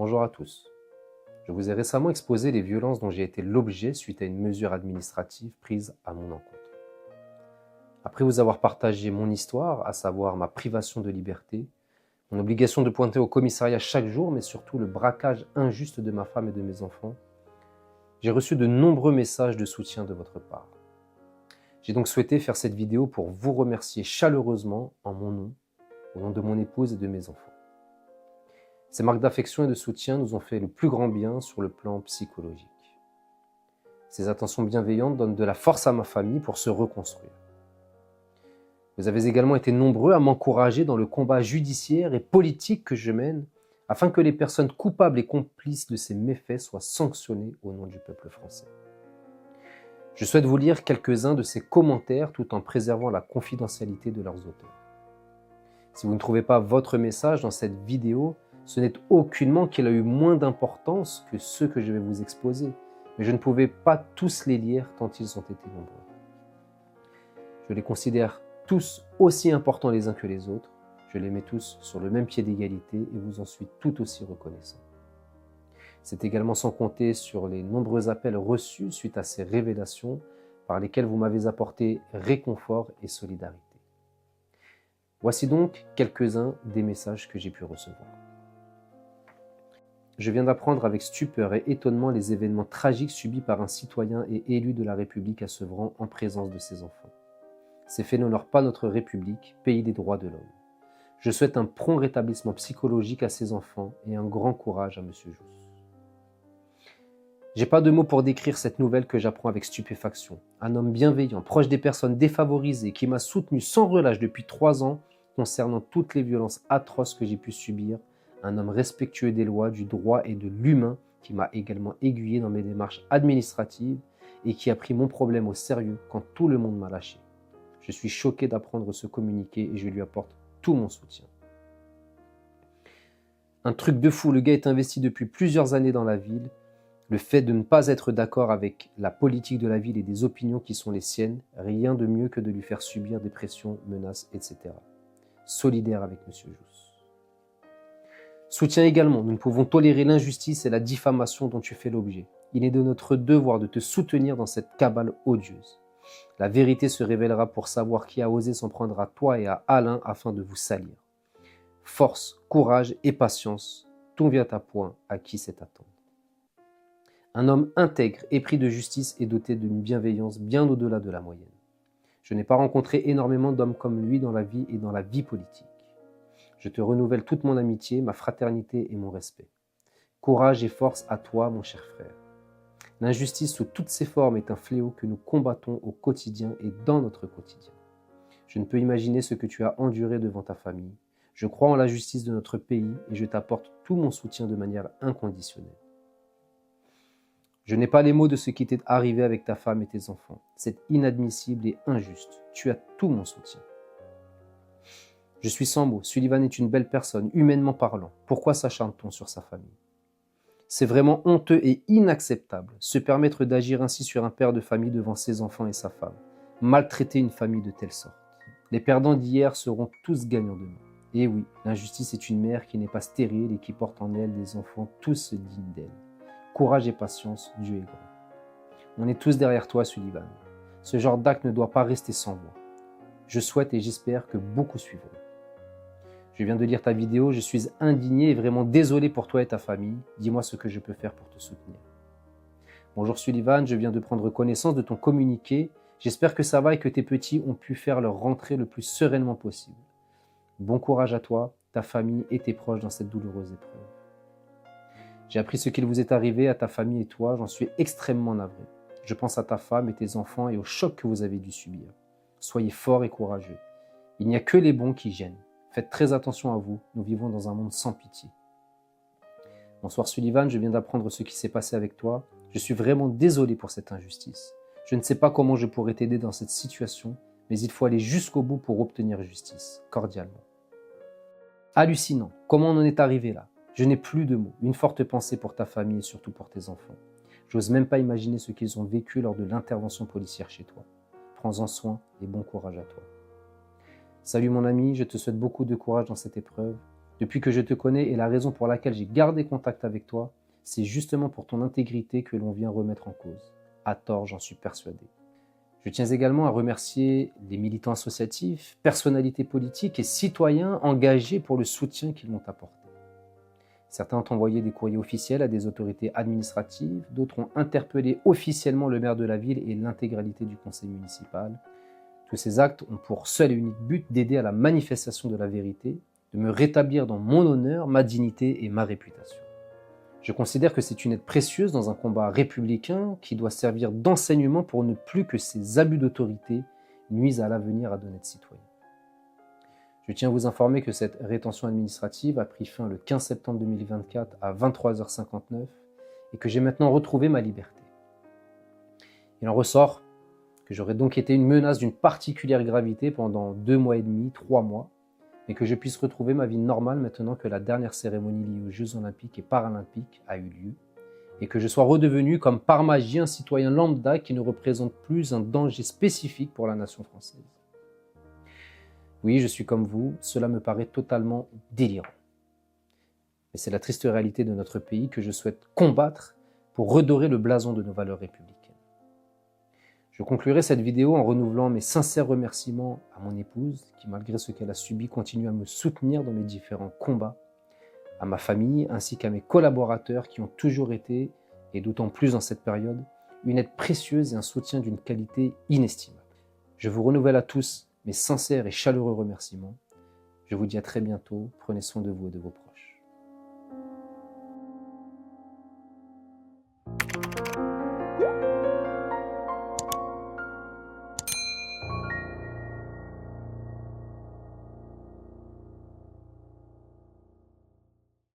Bonjour à tous. Je vous ai récemment exposé les violences dont j'ai été l'objet suite à une mesure administrative prise à mon encontre. Après vous avoir partagé mon histoire, à savoir ma privation de liberté, mon obligation de pointer au commissariat chaque jour, mais surtout le braquage injuste de ma femme et de mes enfants, j'ai reçu de nombreux messages de soutien de votre part. J'ai donc souhaité faire cette vidéo pour vous remercier chaleureusement en mon nom, au nom de mon épouse et de mes enfants. Ces marques d'affection et de soutien nous ont fait le plus grand bien sur le plan psychologique. Ces attentions bienveillantes donnent de la force à ma famille pour se reconstruire. Vous avez également été nombreux à m'encourager dans le combat judiciaire et politique que je mène, afin que les personnes coupables et complices de ces méfaits soient sanctionnées au nom du peuple français. Je souhaite vous lire quelques-uns de ces commentaires tout en préservant la confidentialité de leurs auteurs. Si vous ne trouvez pas votre message dans cette vidéo, ce n'est aucunement qu'il a eu moins d'importance que ceux que je vais vous exposer, mais je ne pouvais pas tous les lire tant ils ont été nombreux. Je les considère tous aussi importants les uns que les autres, je les mets tous sur le même pied d'égalité et vous en suis tout aussi reconnaissant. C'est également sans compter sur les nombreux appels reçus suite à ces révélations par lesquelles vous m'avez apporté réconfort et solidarité. Voici donc quelques-uns des messages que j'ai pu recevoir. Je viens d'apprendre avec stupeur et étonnement les événements tragiques subis par un citoyen et élu de la République à Sevran en présence de ses enfants. Ces faits n'honorent pas notre République, pays des droits de l'homme. Je souhaite un prompt rétablissement psychologique à ses enfants et un grand courage à M. Jousse. J'ai pas de mots pour décrire cette nouvelle que j'apprends avec stupéfaction. Un homme bienveillant, proche des personnes défavorisées, qui m'a soutenu sans relâche depuis 3 ans concernant toutes les violences atroces que j'ai pu subir. Un homme respectueux des lois, du droit et de l'humain qui m'a également aiguillé dans mes démarches administratives et qui a pris mon problème au sérieux quand tout le monde m'a lâché. Je suis choqué d'apprendre ce communiqué et je lui apporte tout mon soutien. Un truc de fou, le gars est investi depuis plusieurs années dans la ville. Le fait de ne pas être d'accord avec la politique de la ville et des opinions qui sont les siennes, rien de mieux que de lui faire subir des pressions, menaces, etc. Solidaire avec M. Jousse. Soutiens également, nous ne pouvons tolérer l'injustice et la diffamation dont tu fais l'objet. Il est de notre devoir de te soutenir dans cette cabale odieuse. La vérité se révélera pour savoir qui a osé s'en prendre à toi et à Alain afin de vous salir. Force, courage et patience, tout vient à point à qui sait attendre. Un homme intègre, épris de justice et doté d'une bienveillance bien au-delà de la moyenne. Je n'ai pas rencontré énormément d'hommes comme lui dans la vie et dans la vie politique. Je te renouvelle toute mon amitié, ma fraternité et mon respect. Courage et force à toi, mon cher frère. L'injustice sous toutes ses formes est un fléau que nous combattons au quotidien et dans notre quotidien. Je ne peux imaginer ce que tu as enduré devant ta famille. Je crois en la justice de notre pays et je t'apporte tout mon soutien de manière inconditionnelle. Je n'ai pas les mots de ce qui t'est arrivé avec ta femme et tes enfants. C'est inadmissible et injuste. Tu as tout mon soutien. Je suis sans mots. Sullivan est une belle personne, humainement parlant. Pourquoi s'acharne-t-on sur sa famille? C'est vraiment honteux et inacceptable, se permettre d'agir ainsi sur un père de famille devant ses enfants et sa femme. Maltraiter une famille de telle sorte. Les perdants d'hier seront tous gagnants demain. Et oui, l'injustice est une mère qui n'est pas stérile et qui porte en elle des enfants tous dignes d'elle. Courage et patience, Dieu est grand. On est tous derrière toi, Sullivan. Ce genre d'acte ne doit pas rester sans voix. Je souhaite et j'espère que beaucoup suivront. Je viens de lire ta vidéo, je suis indigné et vraiment désolé pour toi et ta famille. Dis-moi ce que je peux faire pour te soutenir. Bonjour Sullivan, je viens de prendre connaissance de ton communiqué. J'espère que ça va et que tes petits ont pu faire leur rentrée le plus sereinement possible. Bon courage à toi, ta famille et tes proches dans cette douloureuse épreuve. J'ai appris ce qu'il vous est arrivé à ta famille et toi, j'en suis extrêmement navré. Je pense à ta femme et tes enfants et au choc que vous avez dû subir. Soyez forts et courageux. Il n'y a que les bons qui gênent. Faites très attention à vous, nous vivons dans un monde sans pitié. Bonsoir Sullivan, je viens d'apprendre ce qui s'est passé avec toi. Je suis vraiment désolé pour cette injustice. Je ne sais pas comment je pourrais t'aider dans cette situation, mais il faut aller jusqu'au bout pour obtenir justice, cordialement. Hallucinant, comment on en est arrivé là? Je n'ai plus de mots, une forte pensée pour ta famille et surtout pour tes enfants. J'ose même pas imaginer ce qu'ils ont vécu lors de l'intervention policière chez toi. Prends-en soin et bon courage à toi. Salut mon ami, je te souhaite beaucoup de courage dans cette épreuve. Depuis que je te connais et la raison pour laquelle j'ai gardé contact avec toi, c'est justement pour ton intégrité que l'on vient remettre en cause. À tort, j'en suis persuadé. Je tiens également à remercier les militants associatifs, personnalités politiques et citoyens engagés pour le soutien qu'ils m'ont apporté. Certains ont envoyé des courriers officiels à des autorités administratives, d'autres ont interpellé officiellement le maire de la ville et l'intégralité du conseil municipal. Tous ces actes ont pour seul et unique but d'aider à la manifestation de la vérité, de me rétablir dans mon honneur, ma dignité et ma réputation. Je considère que c'est une aide précieuse dans un combat républicain qui doit servir d'enseignement pour ne plus que ces abus d'autorité nuisent à l'avenir à d'honnêtes citoyens. Je tiens à vous informer que cette rétention administrative a pris fin le 15 septembre 2024 à 23h59 et que j'ai maintenant retrouvé ma liberté. Il en ressort que j'aurais donc été une menace d'une particulière gravité pendant 2 mois et demi, 3 mois, mais que je puisse retrouver ma vie normale maintenant que la dernière cérémonie liée aux Jeux Olympiques et Paralympiques a eu lieu, et que je sois redevenu comme par magie un citoyen lambda qui ne représente plus un danger spécifique pour la nation française. Oui, je suis comme vous, cela me paraît totalement délirant. Mais c'est la triste réalité de notre pays que je souhaite combattre pour redorer le blason de nos valeurs républicaines. Je conclurai cette vidéo en renouvelant mes sincères remerciements à mon épouse, qui malgré ce qu'elle a subi continue à me soutenir dans mes différents combats, à ma famille ainsi qu'à mes collaborateurs qui ont toujours été, et d'autant plus dans cette période, une aide précieuse et un soutien d'une qualité inestimable. Je vous renouvelle à tous mes sincères et chaleureux remerciements. Je vous dis à très bientôt, prenez soin de vous et de vos proches.